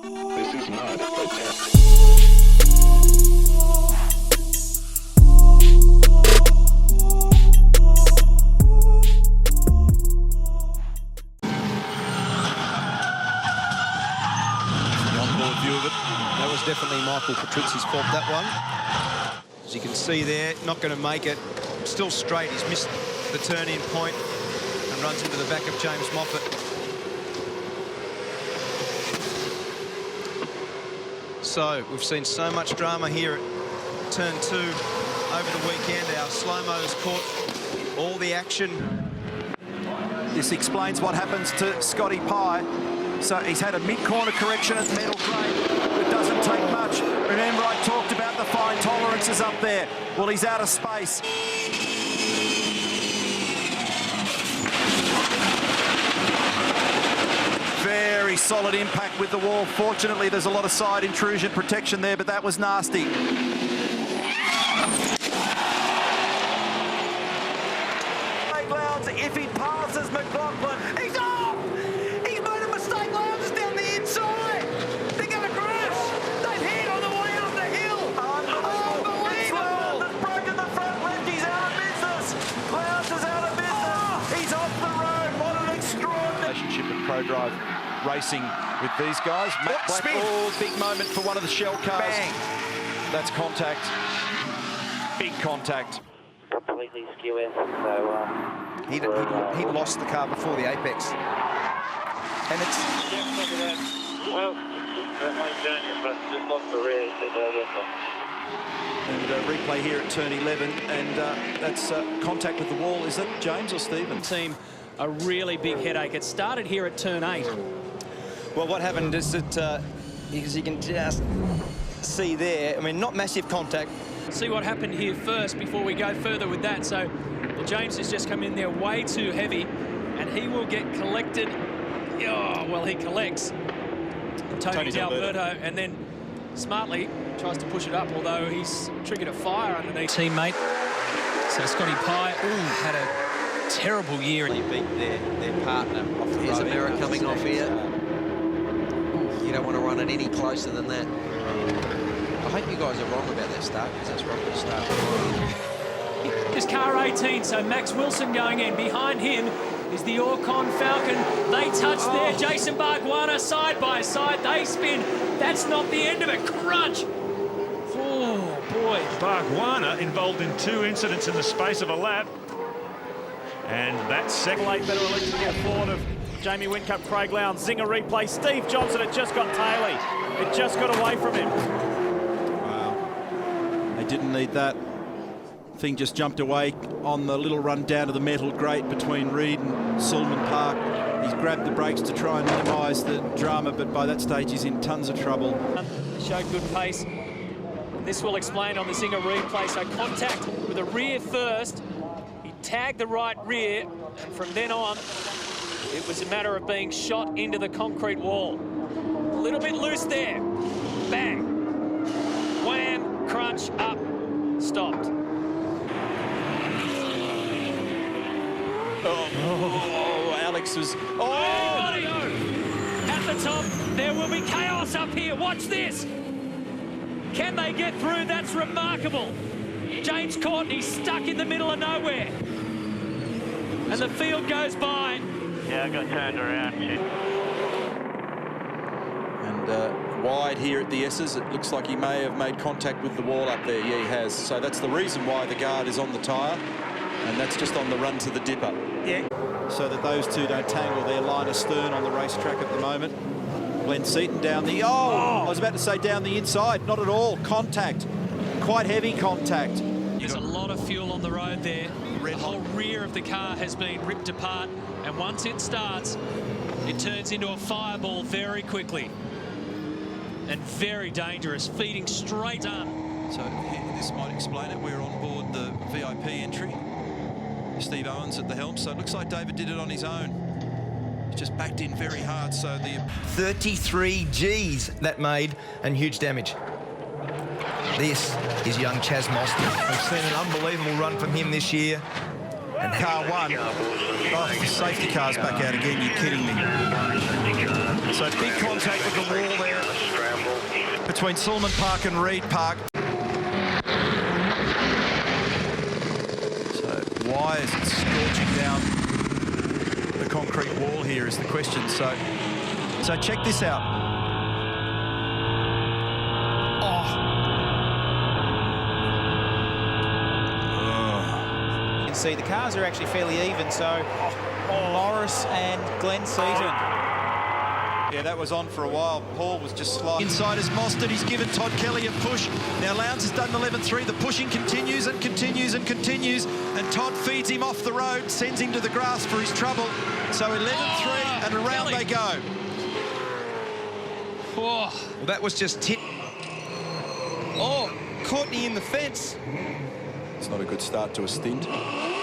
This is not a test. That was definitely Michael Patrizzi's fault, that one. As you can see there, not going to make it. Still straight. He's missed the turn-in point and runs into the back of James Moffat. So, we've seen so much drama here at turn 2 over the weekend. Our slow-mo's caught all the action. This explains what happens to Scotty Pye. So he's had a mid-corner correction at metal grade. It doesn't take much. Remember, I talked about the fine tolerances up there. Well, he's out of space. Very solid impact with the wall. Fortunately, there's a lot of side intrusion protection there, but that was nasty. If he passes McLaughlin, he's off! He's made a mistake. Lowndes down the inside. They're going to crash. They've hit on the way up the hill. Unbelievable. Lowndes has broken the front left. He's out of business. Lowndes is out of business. He's off the road. What an extraordinary relationship in Pro Drive racing with these guys. Matt Blackall, big moment for one of the Shell cars. Bang. That's contact. Big contact. Completely skew so He'd lost the car before the apex. And it's... well, that might turn you, but just lost the rear. And replay here at turn 11, and that's contact with the wall. Is that James or Stephen? Team, a really big headache. It started here at turn 8. Well, what happened is that, as you can just see there, I mean, not massive contact. See what happened here first before we go further with that. So, well, James has just come in there way too heavy, and he will get collected. Oh, well, he collects Tony D'Alberto, and then smartly tries to push it up, although he's triggered a fire underneath. Teammate. So Scotty Pye, had a terrible year. They beat their partner off the Here's America coming off here. You don't want to run it any closer than that. I hope you guys are wrong about that start, because that's wrong to start. Just car 18, so Max Wilson going in. Behind him is the Orcon Falcon. They touch there. Jason Bargwanna side by side. They spin. That's not the end of it. Crunch. Oh, boy. Bargwanna involved in 2 incidents in the space of a lap. And that's second. Late better electrical forward of Jamie Whincup, Craig Lowndes. Zinger replay. Steve Johnson, it just got taily. It just got away from him. They didn't need that. Thing just jumped away on the little run down to the metal grate between Reed and Sulman Park. He's grabbed the brakes to try and minimise the drama, but by that stage he's in tons of trouble. Showed good pace. This will explain on the Zinger replay. So contact with the rear first. He tagged the right rear, and from then on, it was a matter of being shot into the concrete wall. A little bit loose there. Bang. Wham. Crunch. Up. Stopped. Oh, Alex was... At the top, there will be chaos up here. Watch this. Can they get through? That's remarkable. James Courtney stuck in the middle of nowhere. And the field goes by. Yeah, I got turned around. And wide here at the S's. It looks like he may have made contact with the wall up there. Yeah, he has. So that's the reason why the guard is on the tyre. And that's just on the run to the dipper. Yeah. So that those two don't tangle their line astern on the racetrack at the moment. Glenn Seaton down the... I was about to say down the inside. Not at all. Contact. Quite heavy contact. There's a lot of fuel on the road there. The whole rear of the car has been ripped apart. And once it starts, it turns into a fireball very quickly. And very dangerous. Feeding straight up. So this might explain it. We're on board the VIP entry. Steve Owens at the helm, so it looks like David did it on his own. He's just backed in very hard, so the... 33 Gs that made, and huge damage. This is young Chaz Mostert. We've seen an unbelievable run from him this year. And car 1. Oh, the safety car's back out again, you're kidding me. So big contact with the wall there. between Sulman Park and Reed Park. So why is it scorching down the concrete wall here is the question. So check this out. You can see the cars are actually fairly even, so Morris and Glenn Seaton. Yeah, that was on for a while. Paul was just sliding. Inside is Mostert. He's given Todd Kelly a push. Now Lowndes has done 11.3. The pushing continues and continues and continues. And Todd feeds him off the road, sends him to the grass for his trouble. So 11.3 and around they go. Well, that was just hit. Oh, Courtney in the fence. It's not a good start to a stint.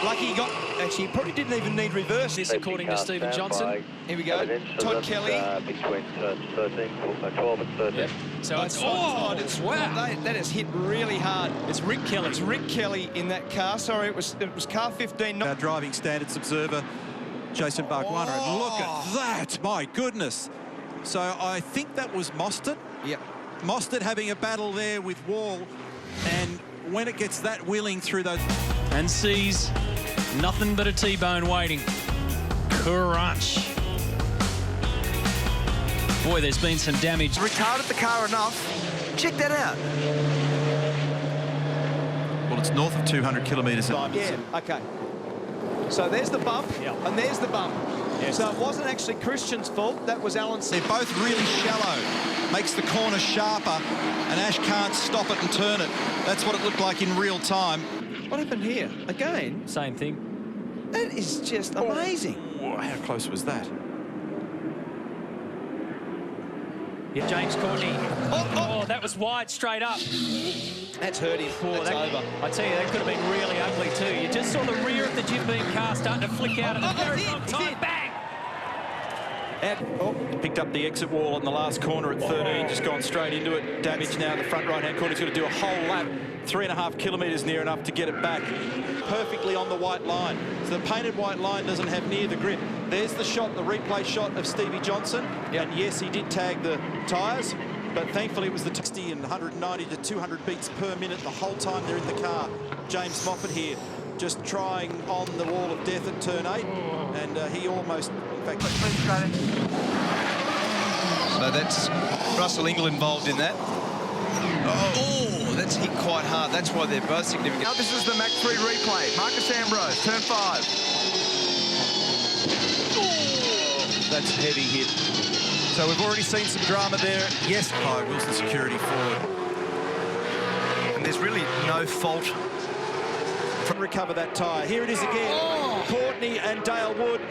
Lucky he got, actually, he probably didn't even need reverse. This, according to Stephen Johnson. Here we go. Todd Kelly. Between 12 and 13. Yep. So it's wow. That has hit really hard. It's Rick Kelly. It's Rick Kelly in that car. Sorry, it was car 15. Our driving standards observer, Jason Barkwana. And look at that, my goodness. So I think that was Mostert. Yep. Mostert having a battle there with Wall, and when it gets that wheeling through those... And sees nothing but a T-bone waiting. Crunch. Boy, there's been some damage. Retarded the car enough. Check that out. Well, it's north of 200 kilometres. Yeah, okay. So there's the bump, and there's the bump. Yes. So it wasn't actually Christian's fault. That was Alan's. They're both really shallow. Makes the corner sharper, and Ash can't stop it and turn it. That's what it looked like in real time. What happened here? Again? Same thing. That is just amazing. Oh, how close was that? Yeah, James Courtney. Oh, that was wide straight up. That's hurt him. That's over. I tell you, that could have been really ugly too. You just saw the rear of the Jim Beam car starting to flick out at the very wrong time. Bang! And picked up the exit wall in the last corner at 13, just gone straight into it. Damage now in the front right-hand corner. He's going to do a whole lap, 3.5 kilometres near enough to get it back. Perfectly on the white line. So the painted white line doesn't have near the grip. There's the shot, the replay shot of Stevie Johnson. Yep. And yes, he did tag the tyres, but thankfully it was the 60 and 190 to 200 beats per minute the whole time they're in the car. James Moffat here, just trying on the wall of death at turn 8, and he almost, in fact... So that's Russell Ingall involved in that. Oh, that's hit quite hard. That's why they're both significant. Now this is the Mach 3 replay. Marcus Ambrose, turn 5. That's a heavy hit. So we've already seen some drama there. Yes, by Wilson Security forward. And there's really no fault. Recover that tyre. Here it is again. Courtney and Dale Wood.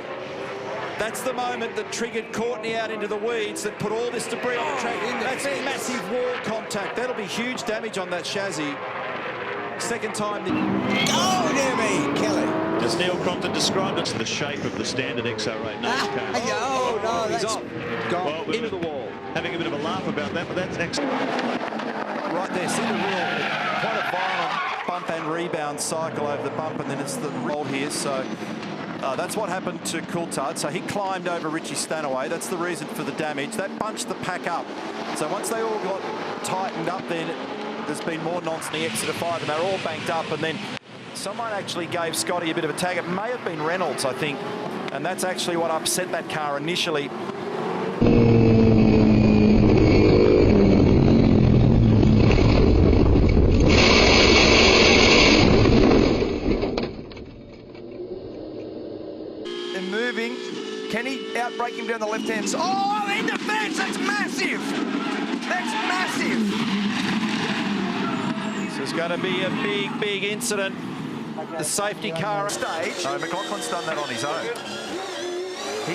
That's the moment that triggered Courtney out into the weeds that put all this debris on the track. That's massive wall contact. That'll be huge damage on that chassis. Second time. Oh, dear me, Kelly. As Neil Crompton described it, the shape of the standard XR8 car. No, He's that's off. Well, Into the wall. Having a bit of a laugh about that, but that's excellent. Right there, see the real, quite a violent bump and rebound cycle over the bump, and then it's the roll here. So that's what happened to Coulthard. So he climbed over Richie Stanaway. That's the reason for the damage. That bunched the pack up. So once they all got tightened up, then there's been more nonsense in the exit of 5, and they're all banked up. And then someone actually gave Scotty a bit of a tag. It may have been Reynolds, I think, and that's actually what upset that car initially. They're moving. Can he outbrake him down the left-hand side? Oh, in the fence! That's massive! That's massive! This is going to be a big, big incident. The safety car Stage. No, McLaughlin's done that on his own.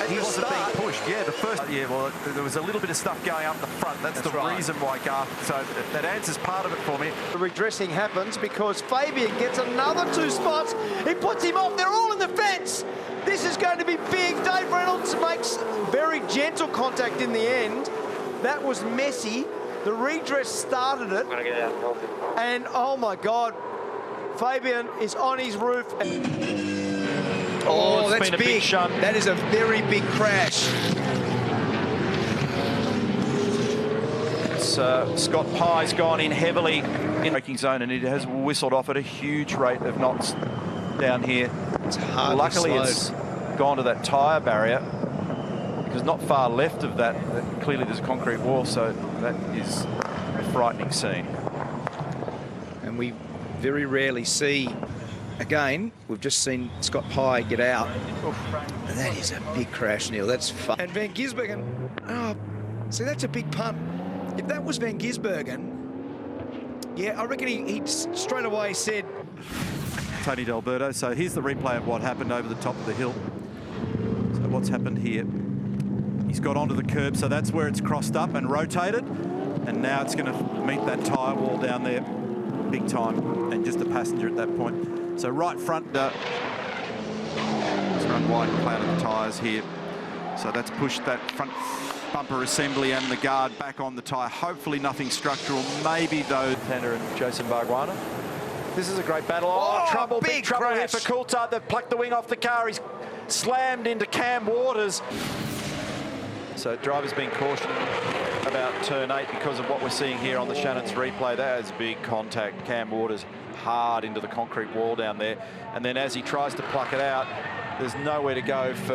He wasn't being pushed. Yeah, the first... Yeah, well, there was a little bit of stuff going up the front. That's the reason why Garth... So that answers part of it for me. The redressing happens because Fabian gets another 2 spots. He puts him off. They're all in the fence. This is going to be big. Dave Reynolds makes very gentle contact in the end. That was messy. The redress started it. I'm going to get out and help him. And, oh, my God, Fabian is on his roof. Oh, that's been a big. big shunt. That is a very big crash. Scott Pye's gone in heavily in braking zone, and it has whistled off at a huge rate of knots down here. It's hard. Luckily, it's gone to that tyre barrier, because not far left of that, clearly there's a concrete wall, so that is a frightening scene. And we very rarely see, again, we've just seen Scott Pye get out. And that is a big crash, Neil. That's fun. And Van Gisbergen, oh, see, that's a big punt. If that was Van Gisbergen, yeah, I reckon he straight away said... Tony D'Alberto. So here's the replay of what happened over the top of the hill. So what's happened here? He's got onto the curb, so that's where it's crossed up and rotated. And now it's going to meet that tyre wall down there big time, and just a passenger at that point. So right front, let's run wide and cloud of the tyres here. So that's pushed that front bumper assembly and the guard back on the tyre. Hopefully nothing structural. Maybe though. Tanner and Jason Barguana. This is a great battle. Oh, trouble, big trouble here for Coulthard. They've plucked the wing off the car. He's slammed into Cam Waters. So driver's been cautioned about turn 8 because of what we're seeing here on the Shannon's replay. That is big contact. Cam Waters hard into the concrete wall down there. And then as he tries to pluck it out, there's nowhere to go for